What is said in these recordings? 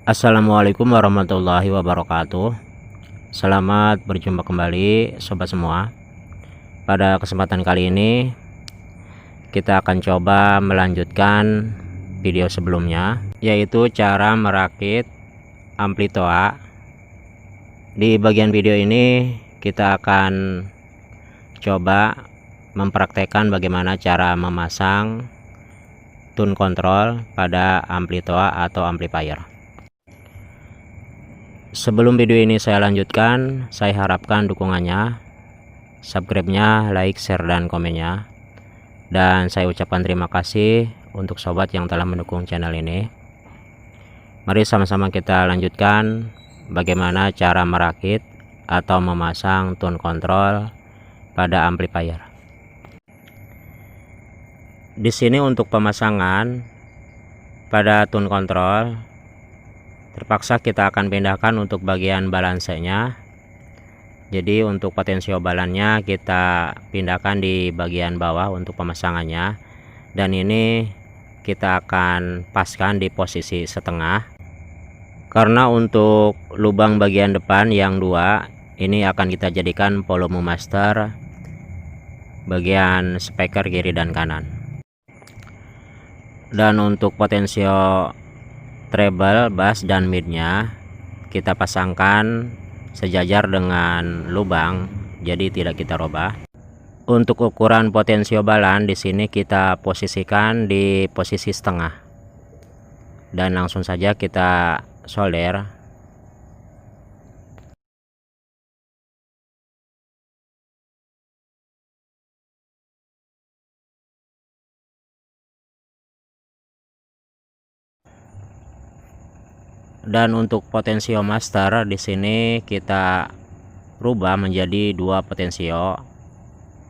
Assalamualaikum warahmatullahi wabarakatuh. Selamat berjumpa kembali sobat semua. Pada kesempatan kali ini kita akan coba melanjutkan video sebelumnya, yaitu cara merakit amplitoa. Di bagian video ini kita akan coba mempraktekkan bagaimana cara memasang tune control pada amplitoa atau amplifier. Sebelum video ini saya lanjutkan, saya harapkan dukungannya, subscribe-nya, like, share, dan komennya. Dan saya ucapkan terima kasih untuk sobat yang telah mendukung channel ini. Mari sama-sama kita lanjutkan bagaimana cara merakit atau memasang tune control pada amplifier. Di sini untuk pemasangan pada tune control, terpaksa kita akan pindahkan untuk bagian balansenya. Jadi untuk potensiobalannya kita pindahkan di bagian bawah untuk pemasangannya, dan ini kita akan paskan di posisi setengah, karena untuk lubang bagian depan yang dua ini akan kita jadikan volume master bagian speaker kiri dan kanan. Dan untuk potensio treble, bass, dan midnya kita pasangkan sejajar dengan lubang, jadi tidak kita rubah. Untuk ukuran potensiobalan di sini kita posisikan di posisi setengah, dan langsung saja kita solder. Dan untuk potensio master di sini kita rubah menjadi dua potensio.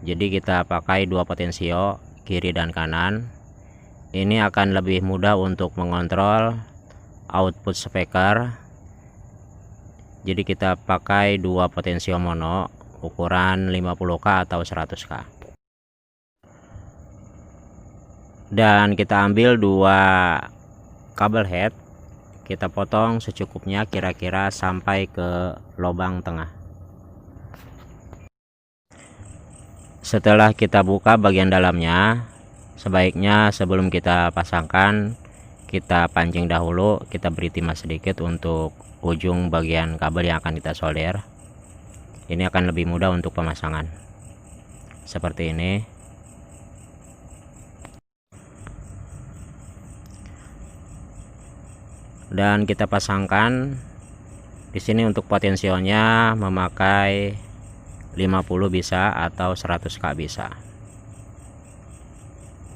Jadi kita pakai dua potensio kiri dan kanan. Ini akan lebih mudah untuk mengontrol output speaker. Jadi kita pakai dua potensio mono ukuran 50K atau 100K. Dan kita ambil dua kabel head, kita potong secukupnya, kira-kira sampai ke lubang tengah. Setelah kita buka bagian dalamnya, sebaiknya sebelum kita pasangkan kita pancing dahulu, kita beri timah sedikit untuk ujung bagian kabel yang akan kita solder. Ini akan lebih mudah untuk pemasangan seperti ini. Dan kita pasangkan di sini. Untuk potensionya memakai 50 bisa atau 100K bisa.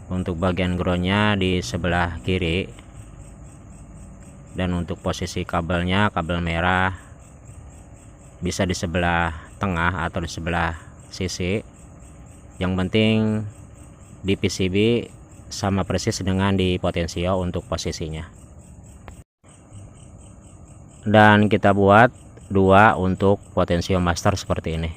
Untuk bagian groundnya di sebelah kiri, dan untuk posisi kabelnya, kabel merah bisa di sebelah tengah atau di sebelah sisi. Yang penting di PCB sama persis dengan di potensio untuk posisinya. Dan kita buat dua untuk potensio master seperti ini.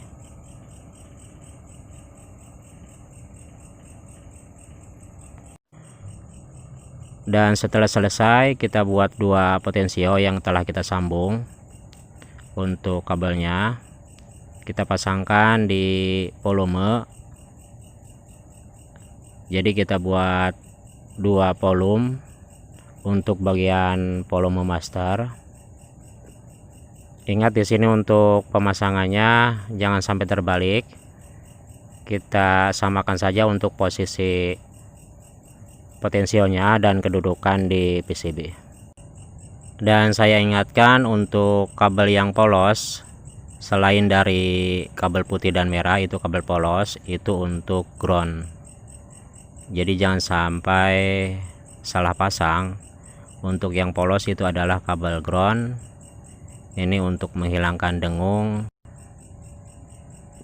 Dan setelah selesai kita buat dua potensio yang telah kita sambung. Untuk kabelnya kita pasangkan di volume. Jadi kita buat dua volume untuk bagian volume master. Ingat di sini untuk pemasangannya jangan sampai terbalik. Kita samakan saja untuk posisi potensionya dan kedudukan di PCB. Dan saya ingatkan untuk kabel yang polos, selain dari kabel putih dan merah itu kabel polos, itu untuk ground. Jadi jangan sampai salah pasang. Untuk yang polos itu adalah kabel ground. Ini untuk menghilangkan dengung.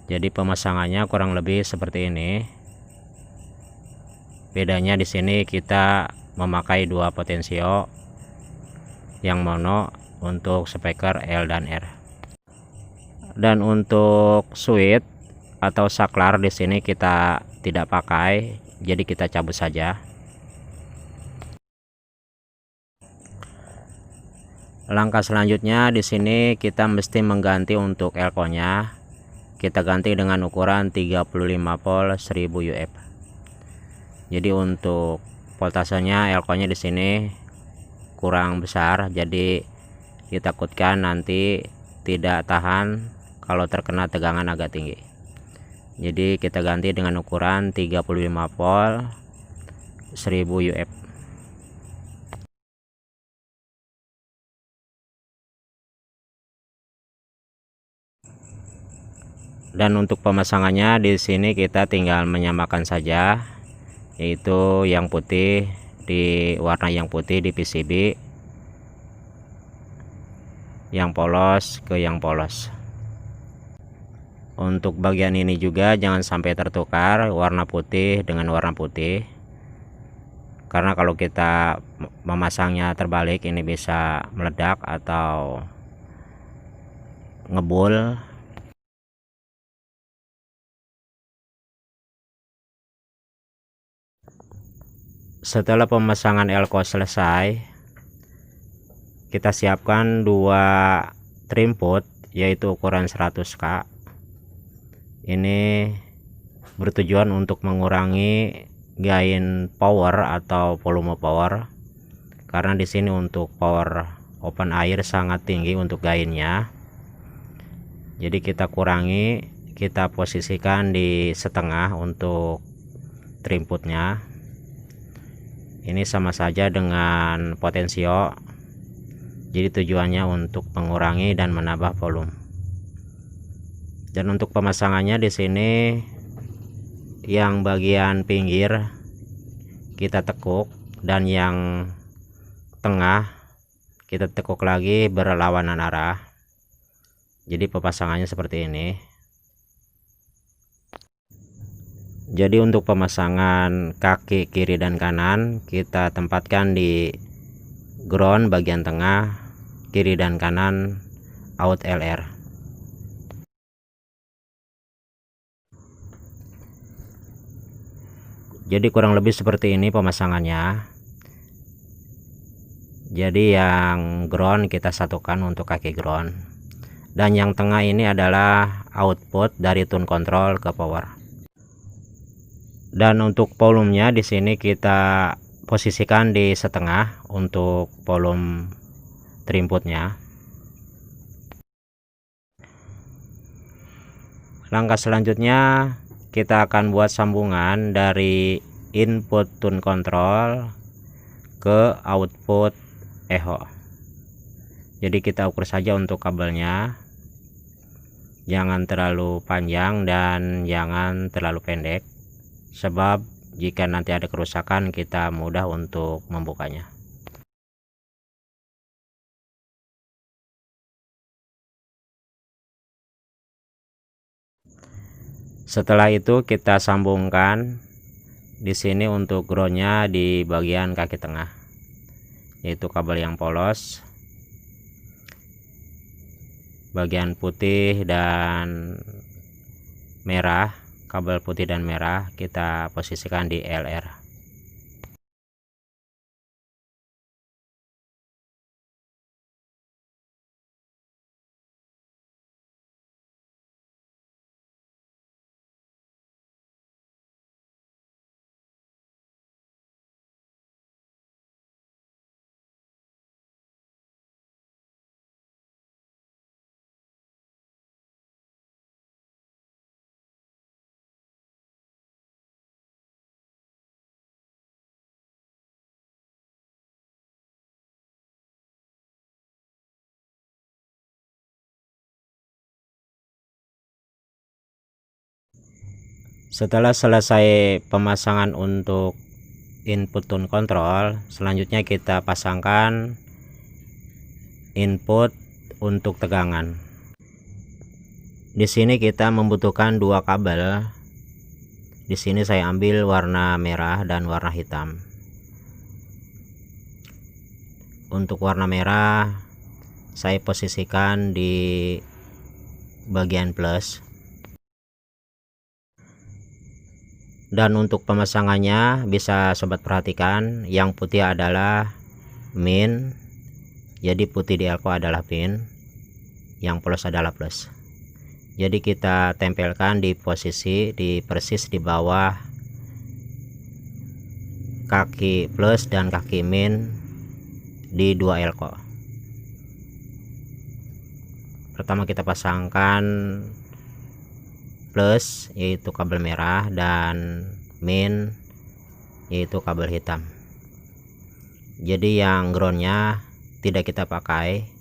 Jadi pemasangannya kurang lebih seperti ini. Bedanya di sini kita memakai dua potensio yang mono untuk speaker L dan R. Dan untuk switch atau saklar di sini kita tidak pakai, jadi kita cabut saja. Langkah selanjutnya di sini kita mesti mengganti untuk elko-nya. Kita ganti dengan ukuran 35 volt 1000 UF. Jadi untuk voltasenya elko-nya di sini kurang besar, jadi ditakutkan nanti tidak tahan kalau terkena tegangan agak tinggi. Jadi kita ganti dengan ukuran 35 volt 1000 UF. Dan untuk pemasangannya di sini kita tinggal menyamakan saja, yaitu yang putih di warna yang putih di PCB, yang polos ke yang polos. Untuk bagian ini juga jangan sampai tertukar warna putih dengan warna putih, karena kalau kita memasangnya terbalik ini bisa meledak atau ngebul. Setelah pemasangan elko selesai, kita siapkan dua trim put yaitu ukuran 100K. Ini bertujuan untuk mengurangi gain power atau volume power, karena di sini untuk power open air sangat tinggi untuk gainnya. Jadi kita kurangi, kita posisikan di setengah untuk trim putnya. Ini sama saja dengan potensio, jadi tujuannya untuk mengurangi dan menambah volume. Dan untuk pemasangannya di sini yang bagian pinggir kita tekuk dan yang tengah kita tekuk lagi berlawanan arah. Jadi pemasangannya seperti ini. Jadi untuk pemasangan kaki kiri dan kanan kita tempatkan di ground bagian tengah, kiri dan kanan out LR. Jadi kurang lebih seperti ini pemasangannya. Jadi yang ground kita satukan untuk kaki ground, dan yang tengah ini adalah output dari tune control ke power. Dan untuk volumenya di sini kita posisikan di setengah untuk volume trim putnya. Langkah selanjutnya kita akan buat sambungan dari input tune control ke output echo. Jadi kita ukur saja untuk kabelnya, jangan terlalu panjang dan jangan terlalu pendek, sebab jika nanti ada kerusakan kita mudah untuk membukanya. Setelah itu kita sambungkan di sini untuk groundnya di bagian kaki tengah, yaitu kabel yang polos, bagian putih dan merah. Kabel putih dan merah kita posisikan di LR. Setelah selesai pemasangan untuk input tune control, selanjutnya kita pasangkan input untuk tegangan. Di sini kita membutuhkan dua kabel. Di sini saya ambil warna merah dan warna hitam. Untuk warna merah saya posisikan di bagian plus. Dan untuk pemasangannya bisa sobat perhatikan, yang putih adalah min, Jadi putih di elko adalah pin, yang plus adalah plus. Jadi kita tempelkan di posisi persis di bawah kaki plus dan kaki min di 2 elko. Pertama kita pasangkan plus yaitu kabel merah dan min yaitu kabel hitam. Jadi yang groundnya tidak kita pakai,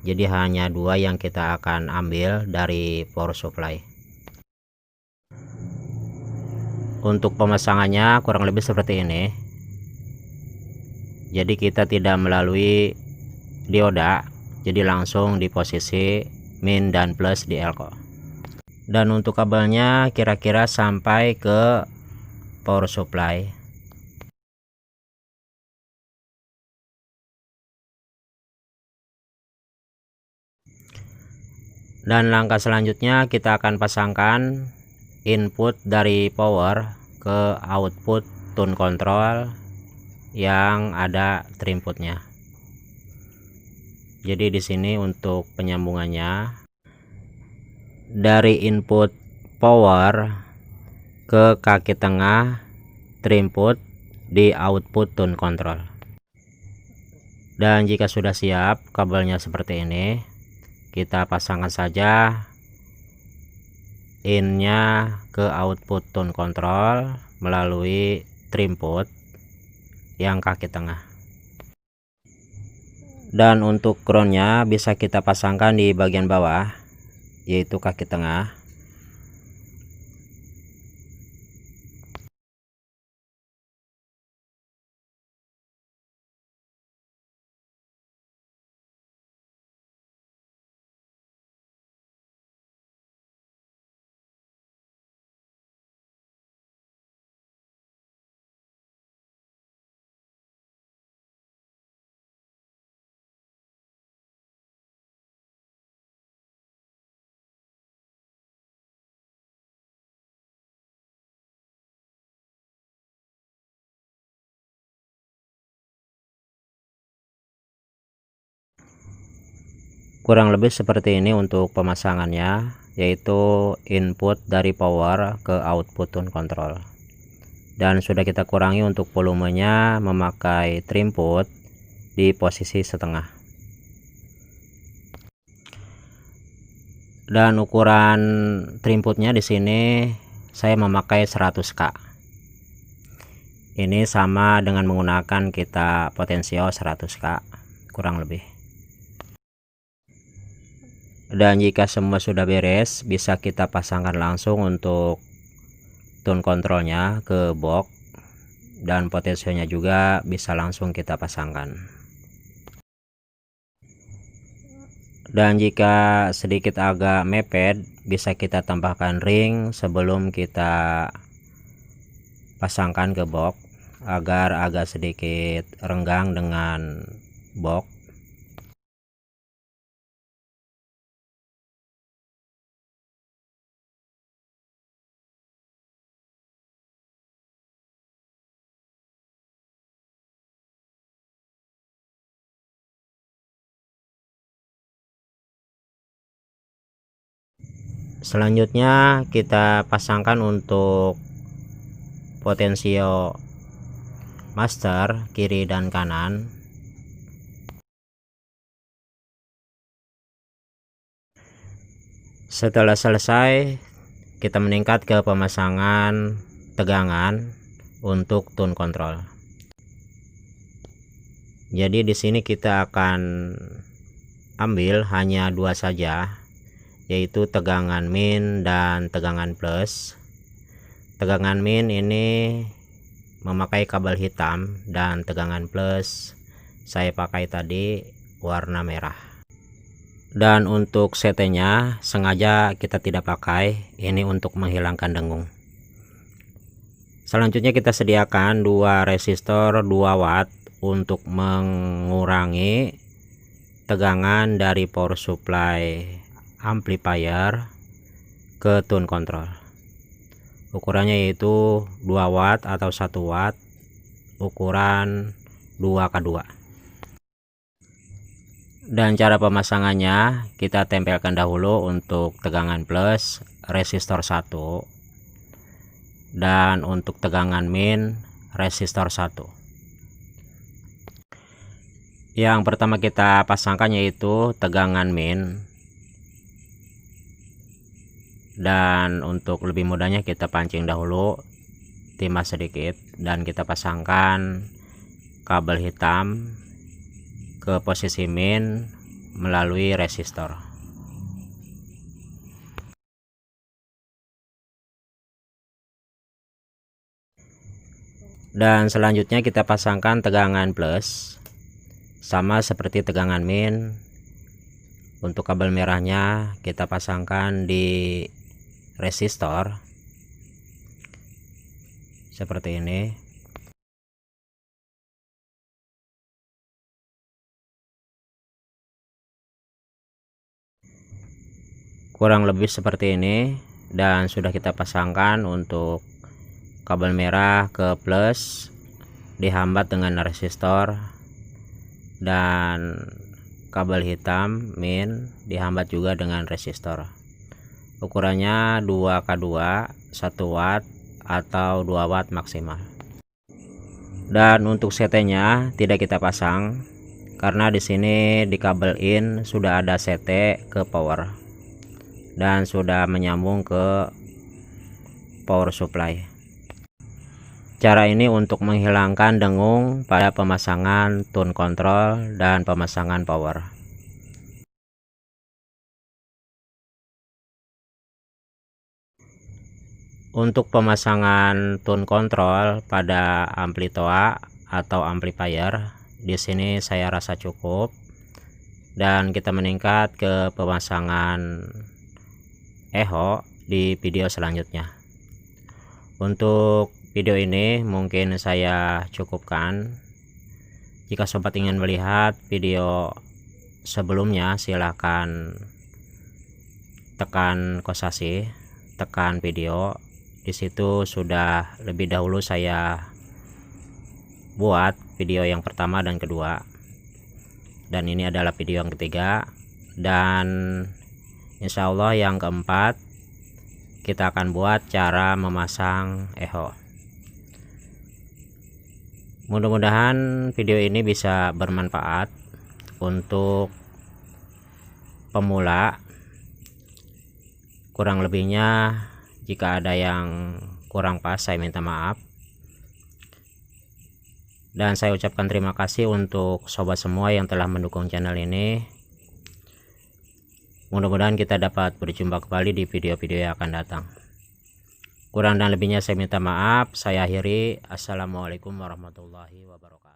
jadi hanya 2 yang kita akan ambil dari power supply. Untuk pemasangannya kurang lebih seperti ini. Jadi kita tidak melalui dioda, jadi langsung di posisi min dan plus di elko. Dan untuk kabelnya kira-kira sampai ke power supply. Dan langkah selanjutnya kita akan pasangkan input dari power ke output tune control yang ada terinputnya. Jadi di sini untuk penyambungannya dari input power ke kaki tengah terinput di output tune control. Dan jika sudah siap kabelnya seperti ini, kita pasangkan saja innya ke output tune control melalui terinput yang kaki tengah. Dan untuk groundnya bisa kita pasangkan di bagian bawah yaitu kaki tengah. Kurang lebih seperti ini untuk pemasangannya, yaitu input dari power ke output tune control. Dan sudah kita kurangi untuk volumenya memakai terinput di posisi setengah. Dan ukuran terinputnya di sini saya memakai 100K. Ini sama dengan menggunakan kita potensio 100K kurang lebih. Dan jika semua sudah beres, bisa kita pasangkan langsung untuk tune controlnya ke box, dan potensionya juga bisa langsung kita pasangkan. Dan jika sedikit agak mepet, bisa kita tambahkan ring sebelum kita pasangkan ke box agar agak sedikit renggang dengan box. Selanjutnya kita pasangkan untuk potensio master kiri dan kanan. Setelah selesai, kita meningkat ke pemasangan tegangan untuk tune control. Jadi di sini kita akan ambil hanya 2 saja, yaitu tegangan min dan tegangan plus. Tegangan min ini memakai kabel hitam dan tegangan plus saya pakai tadi warna merah. Dan untuk CT-nya sengaja kita tidak pakai, ini untuk menghilangkan dengung. Selanjutnya kita sediakan 2 resistor 2 watt untuk mengurangi tegangan dari power supply amplifier ke tune control. Ukurannya yaitu 2 watt atau 1 watt, ukuran 2x2. Dan cara pemasangannya kita tempelkan dahulu untuk tegangan plus resistor 1, dan untuk tegangan min resistor 1. Yang pertama kita pasangkan yaitu tegangan min, dan untuk lebih mudahnya kita pancing dahulu timah sedikit dan kita pasangkan kabel hitam ke posisi min melalui resistor. Dan selanjutnya kita pasangkan tegangan plus, sama seperti tegangan min. Untuk kabel merahnya kita pasangkan di resistor seperti ini. Kurang lebih seperti ini, dan sudah kita pasangkan untuk kabel merah ke plus dihambat dengan resistor, dan kabel hitam min dihambat juga dengan resistor. Ukurannya 2K2 1 watt atau 2 watt maksimal. Dan untuk CT nya tidak kita pasang karena di sini di kabel in sudah ada CT ke power dan sudah menyambung ke power supply. Cara ini untuk menghilangkan dengung pada pemasangan tune control dan pemasangan power. Untuk pemasangan tune control pada amplitoa atau amplifier, di sini saya rasa cukup, dan kita meningkat ke pemasangan echo di video selanjutnya. Untuk video ini mungkin saya cukupkan. Jika sobat ingin melihat video sebelumnya, silahkan tekan kosasi, tekan video. Di situ sudah lebih dahulu saya buat video yang pertama dan kedua, dan ini adalah video yang ketiga, dan insya Allah yang keempat kita akan buat cara memasang echo. Mudah-mudahan video ini bisa bermanfaat untuk pemula. Kurang lebihnya jika ada yang kurang pas saya minta maaf, dan saya ucapkan terima kasih untuk sobat semua yang telah mendukung channel ini. Mudah-mudahan kita dapat berjumpa kembali di video-video yang akan datang. Kurang dan lebihnya saya minta maaf. Saya akhiri. Assalamualaikum warahmatullahi wabarakatuh.